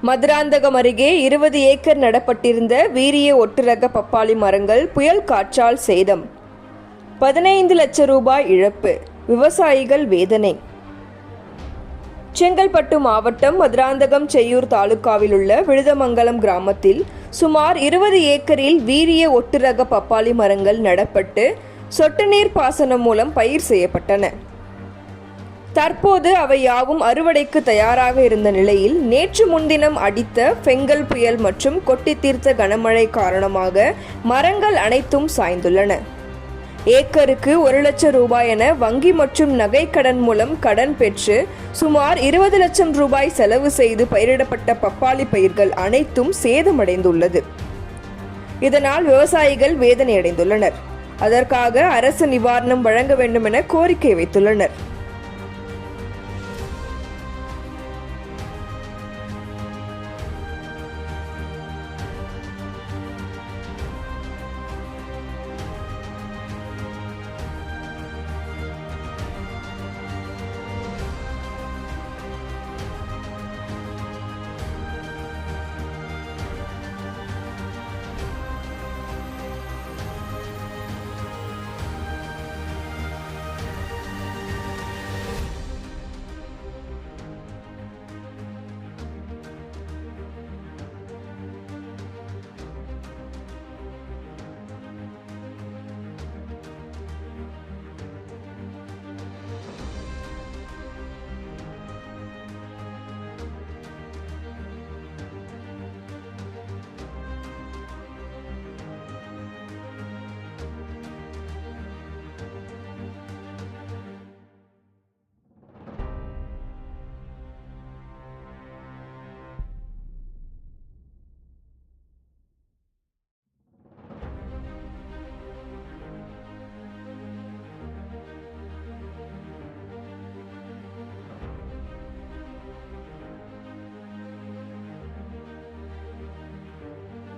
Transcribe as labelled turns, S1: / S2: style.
S1: மதுராந்தகம் அருகே 20 ஏக்கர் நடப்பட்டிருந்த வீரிய ஒட்டுரக பப்பாளி மரங்கள் புயல் காற்றால் சேதம். 15 லட்சம் ரூபாய் இழப்பு. விவசாயிகள் வேதனை. செங்கல்பட்டு மாவட்டம் மதுராந்தகம் செய்யூர் தாலுகாவில் உள்ள விழுதமங்கலம் கிராமத்தில் சுமார் 20 ஏக்கரில் வீரிய ஒட்டுரக பப்பாளி மரங்கள் நடப்பட்டு சொட்டு நீர் பாசனம் மூலம் பயிர் செய்யப்பட்டன. தற்போது அவை யாவும் அறுவடைக்கு தயாராக இருந்த நிலையில் நேற்று முன்தினம் அடித்த பெங்கல் புயல் மற்றும் கொட்டி தீர்த்த கனமழை காரணமாக மரங்கள் அனைத்தும் சாய்ந்துள்ளன. ஏக்கருக்கு 1 லட்சம் ரூபாய் என வங்கி மற்றும் நகை கடன் மூலம் கடன் பெற்று சுமார் 20 லட்சம் ரூபாய் செலவு செய்து பயிரிடப்பட்ட பப்பாளி பயிர்கள் அனைத்தும் சேதமடைந்துள்ளது. இதனால் விவசாயிகள் வேதனையடைந்துள்ளனர். அதற்காக அரசு நிவாரணம் வழங்க வேண்டும் என கோரிக்கை வைத்துள்ளனர்.